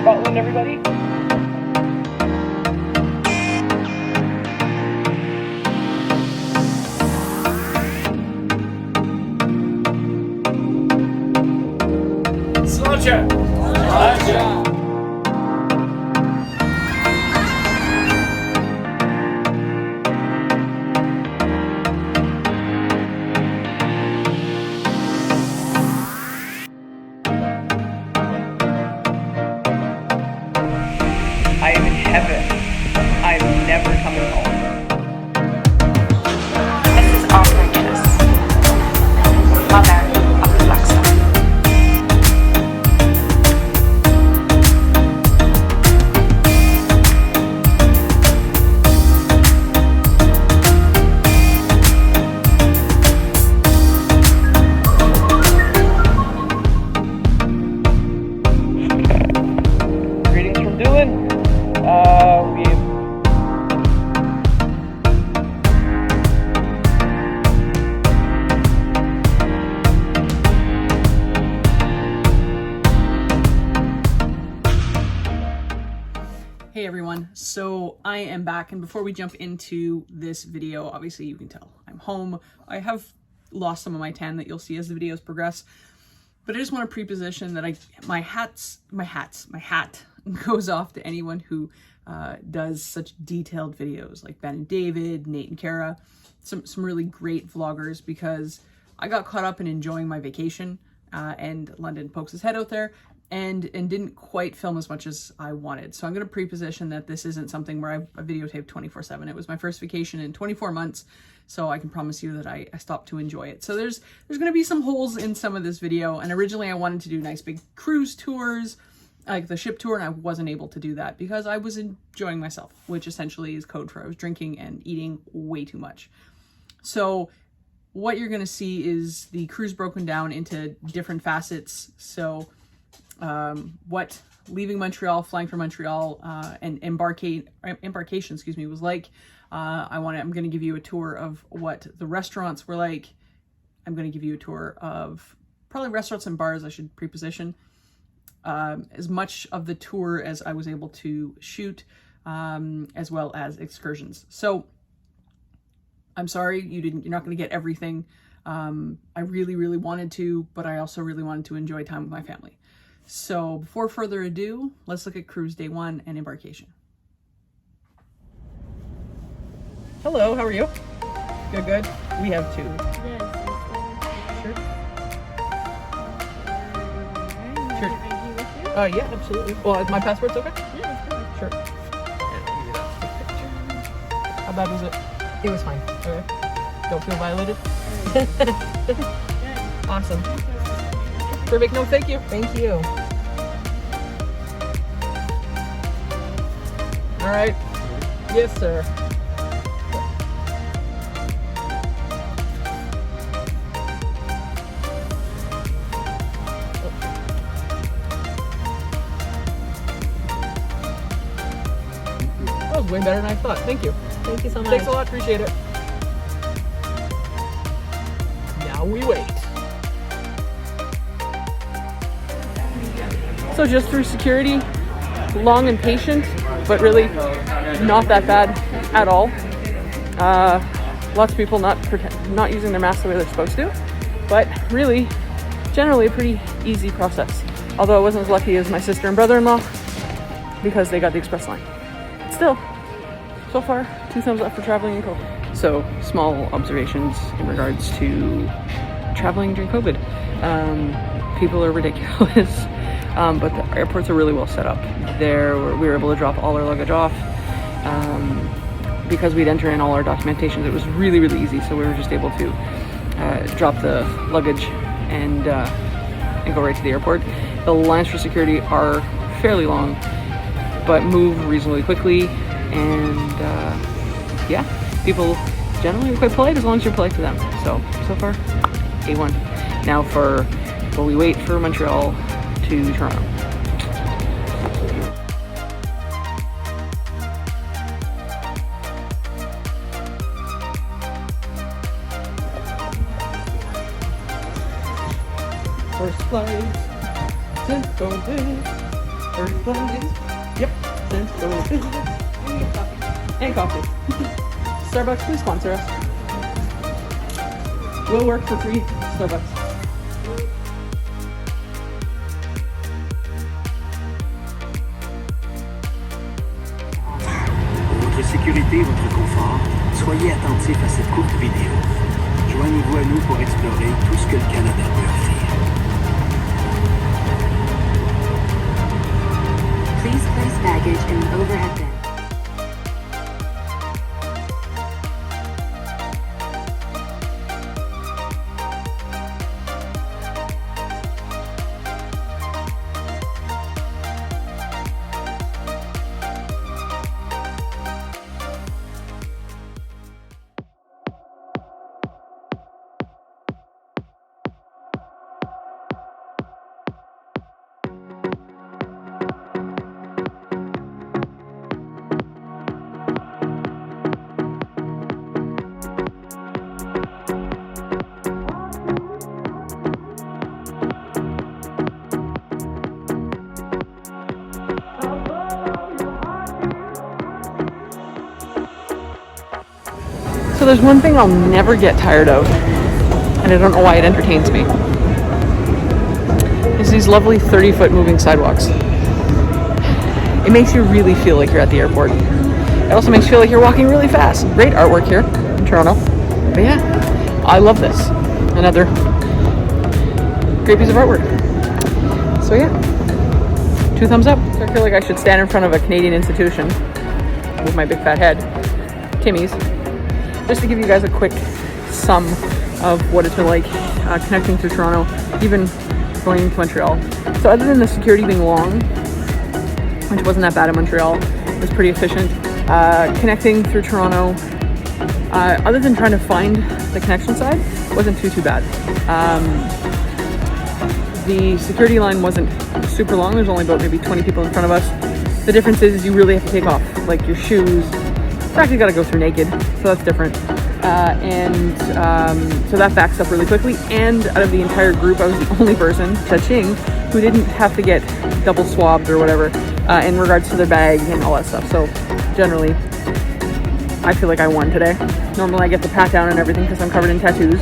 Scotland, everybody. Sláinte! Sláinte! I am in heaven. I'm never coming home. This is outrageous. Mother of Alexa. Greetings from Doolin. Hey everyone, so I am back, and before we jump into this video, obviously you can tell I'm home. I have lost some of my tan that you'll see as the videos progress, but I just want to pre-position that my hat goes off to anyone who does such detailed videos like Ben and David, Nate and Kara, some really great vloggers, because I got caught up in enjoying my vacation and London pokes his head out there and didn't quite film as much as I wanted. So I'm going to pre-position that this isn't something where I videotape 24/7. It was my first vacation in 24 months, so I can promise you that I stopped to enjoy it. So there's going to be some holes in some of this video, and originally I wanted to do nice big cruise tours, like the ship tour, and I wasn't able to do that because I was enjoying myself, which essentially is code for I was drinking and eating way too much. So what you're going to see is the cruise broken down into different facets. So what leaving Montreal, flying from Montreal, and embarkation, was like. I'm going to give you a tour of what the restaurants were like. I'm going to give you a tour of probably restaurants and bars. I should pre-position as much of the tour as I was able to shoot, as well as excursions. So I'm sorry you're not going to get everything. I really wanted to, but I also really wanted to enjoy time with my family. So before further ado, let's look at cruise day one and embarkation. Hello, how are you? Good. We have two. Yes. Sure. Sure. Sure. ID with you? Yeah, absolutely. Well, my passport's okay? Yeah, it's perfect. Sure. How bad was it? It was fine. Okay. Don't feel violated? Good. Awesome. Perfect. No, thank you. Thank you. All right. Yes, sir. That was way better than I thought. Thank you. Thank you so much. Thanks a lot. Appreciate it. Now we wait. So just through security, long and patient, but really not that bad at all. Lots of people not using their masks the way they're supposed to, but really, generally a pretty easy process. Although I wasn't as lucky as my sister and brother-in-law because they got the express line. Still, so far, 2 thumbs up for traveling in COVID. So, small observations in regards to traveling during COVID. People are ridiculous, but the airports are really well set up. We were able to drop all our luggage off. Because we'd enter in all our documentations, it was really easy. So we were just able to drop the luggage and go right to the airport. The lines for security are fairly long, but move reasonably quickly, and yeah, people generally are quite polite as long as you're polite to them. So far, A1. Now while we wait for Montreal to Toronto. First flight since COVID. Yep. And coffee. Starbucks, please sponsor us. We'll work for free. Starbucks. Pour votre sécurité et votre confort, soyez attentifs à cette courte vidéo. Joignez-vous à nous pour explorer tout ce que le Canada peut offrir. Please place baggage in the overhead bin. So there's one thing I'll never get tired of, and I don't know why it entertains me. It's these lovely 30-foot moving sidewalks. It makes you really feel like you're at the airport. It also makes you feel like you're walking really fast. Great artwork here in Toronto. But yeah, I love this. Another great piece of artwork. So yeah, 2 thumbs up. So I feel like I should stand in front of a Canadian institution with my big fat head, Timmy's, just to give you guys a quick sum of what it's been like connecting through Toronto, even going to Montreal. So other than the security being long, which wasn't that bad in Montreal, it was pretty efficient. Connecting through Toronto, other than trying to find the connection side, wasn't too bad. The security line wasn't super long. There's only about maybe 20 people in front of us. The difference is you really have to take off like your shoes. Practically got to go through naked, so that's different. So that backs up really quickly. And out of the entire group, I was the only person, Cha-ching, who didn't have to get double swabbed or whatever in regards to their bag and all that stuff. So generally, I feel like I won today. Normally I get the pat down and everything because I'm covered in tattoos.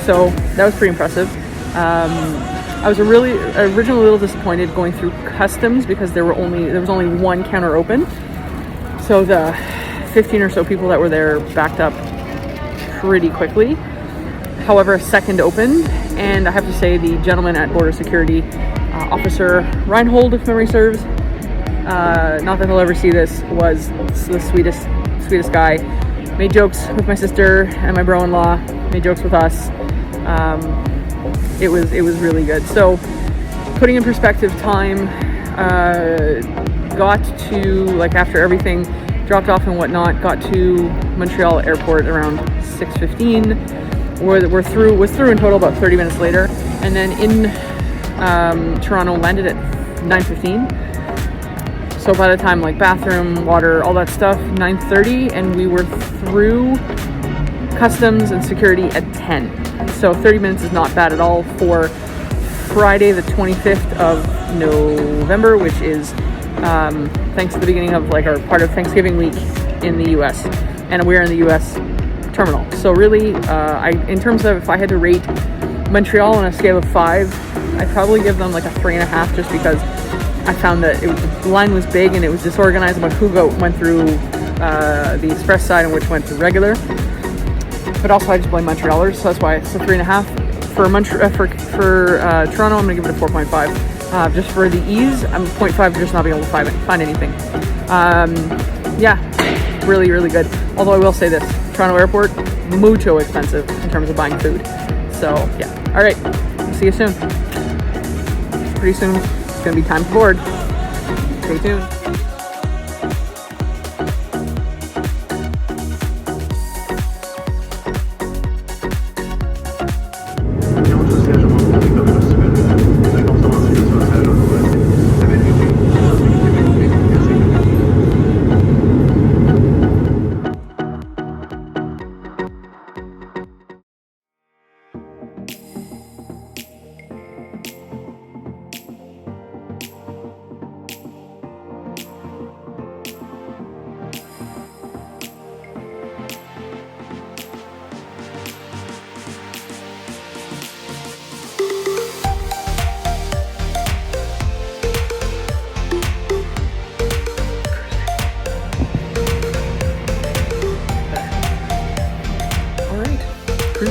So that was pretty impressive. I was originally a little disappointed going through customs because there was only one counter open. So the 15 or so people that were there backed up pretty quickly. However, a second opened, and I have to say the gentleman at border security, Officer Reinhold, if memory serves, not that he'll ever see this, was the sweetest guy. Made jokes with my sister and my bro-in-law, made jokes with us. It was really good. So putting in perspective time, got to, like, after everything dropped off and whatnot, got to Montreal airport around 6:15. Was through in total about 30 minutes later, and then in Toronto landed at 9:15. So by the time, like, bathroom, water, all that stuff, 9:30, and we were through customs and security at 10. So 30 minutes is not bad at all for Friday the 25th of November, which is thanks to the beginning of, like, our part of Thanksgiving week in the US, and we're in the US terminal. So really, in terms of if I had to rate Montreal on a scale of 5, I'd probably give them like a 3.5, just because I found that the line was big and it was disorganized about who went through the express side and which went through regular. But also I just blame Montrealers, so that's why it's a 3.5. For Toronto, I'm gonna give it a 4.5. Just for the ease, I'm 0.5 for just not being able to find anything. Yeah, really, really good. Although I will say this, Toronto Airport, mucho expensive in terms of buying food. So yeah, all right, see you soon. Pretty soon, it's gonna be time to board. Stay tuned.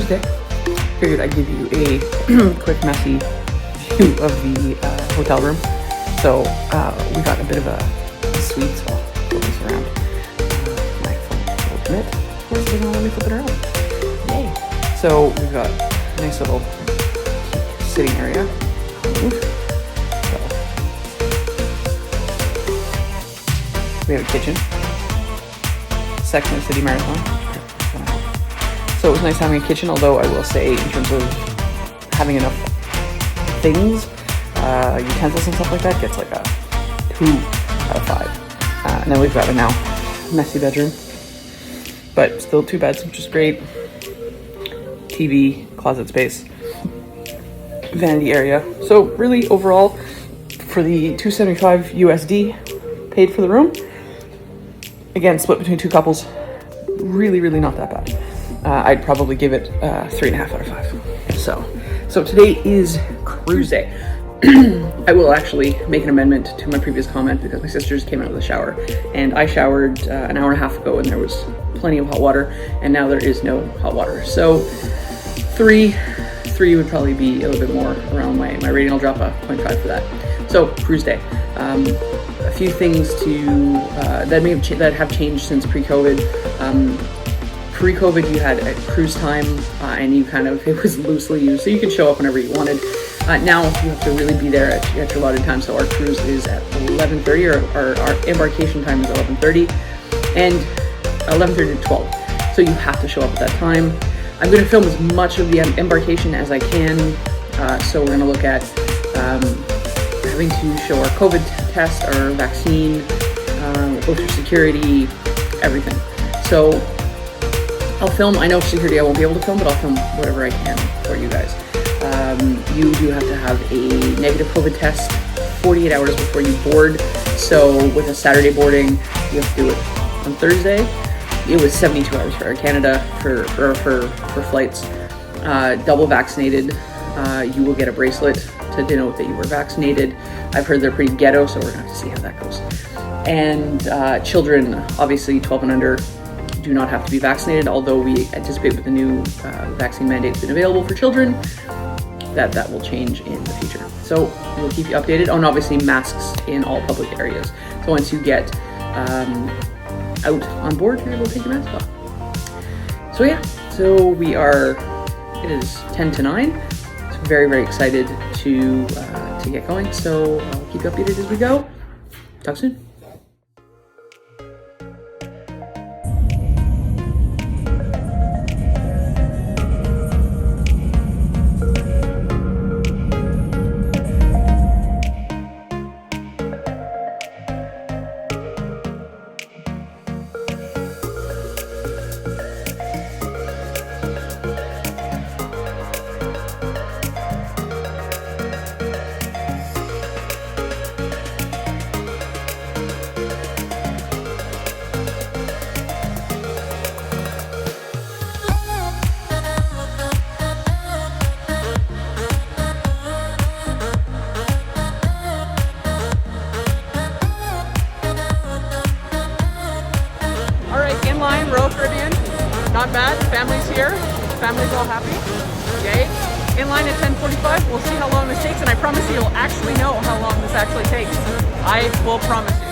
Tuesday. Figured I'd give you a quick messy view of the hotel room. So we got a bit of a suite, so I'll flip this around. My phone will commit. Of course, it doesn't let me flip it around. Yay! So we've got a nice little sitting area. We have a kitchen. Section of City Marathon. So it was nice having a kitchen, although I will say in terms of having enough things, utensils and stuff like that, gets like a 2 out of 5. And then we've got a now messy bedroom, but still 2 beds, which is great. TV, closet space, vanity area. So really overall, for the $275 USD paid for the room, again, split between 2 couples, really not that bad. I'd probably give it 3.5 out of 5. So today is cruise day. I will actually make an amendment to my previous comment because my sister just came out of the shower, and I showered an hour and a half ago, and there was plenty of hot water, and now there is no hot water. So 3 would probably be a little bit more around my rating. I'll drop a 0.5 for that. So cruise day. A few things that have changed since pre-COVID. Pre-COVID, you had a cruise time, and it was loosely used, so you could show up whenever you wanted. Now you have to really be there at your allotted time. So our cruise is at 11:30, or our embarkation time is 11:30, and 11:30 to 12. So you have to show up at that time. I'm going to film as much of the embarkation as I can. So we're going to look at having to show our COVID test, our vaccine, go through security, everything. So I'll film. I know security I won't be able to film, but I'll film whatever I can for you guys. You do have to have a negative COVID test 48 hours before you board. So with a Saturday boarding, you have to do it on Thursday. It was 72 hours for Air Canada for flights. Double vaccinated, you will get a bracelet to denote that you were vaccinated. I've heard they're pretty ghetto, so we're gonna have to see how that goes. And children, obviously 12 and under, do not have to be vaccinated, although we anticipate with the new vaccine mandate being available for children, that will change in the future. So we'll keep you updated. Oh, and obviously masks in all public areas. So once you get out on board, you're able to take your mask off. So yeah, so it is 10 to 9. So very excited to get going. So I'll keep you updated as we go. Talk soon. Royal Caribbean, not bad. Family's here. Family's all happy. Yay. In line at 10:45. We'll see how long this takes, and I promise you, you'll actually know how long this actually takes. I will promise you.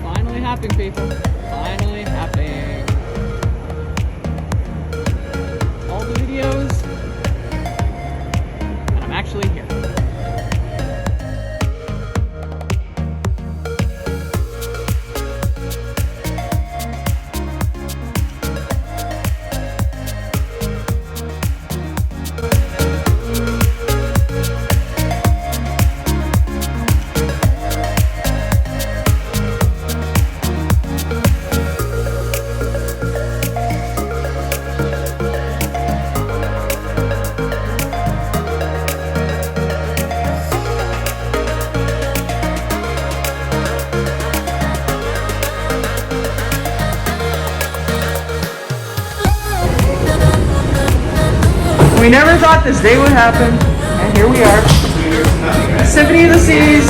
Finally happening, people. Finally happening. All the videos, and I'm actually here. We never thought this day would happen, and here we are. Symphony of the Seas,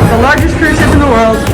the largest cruise ship in the world.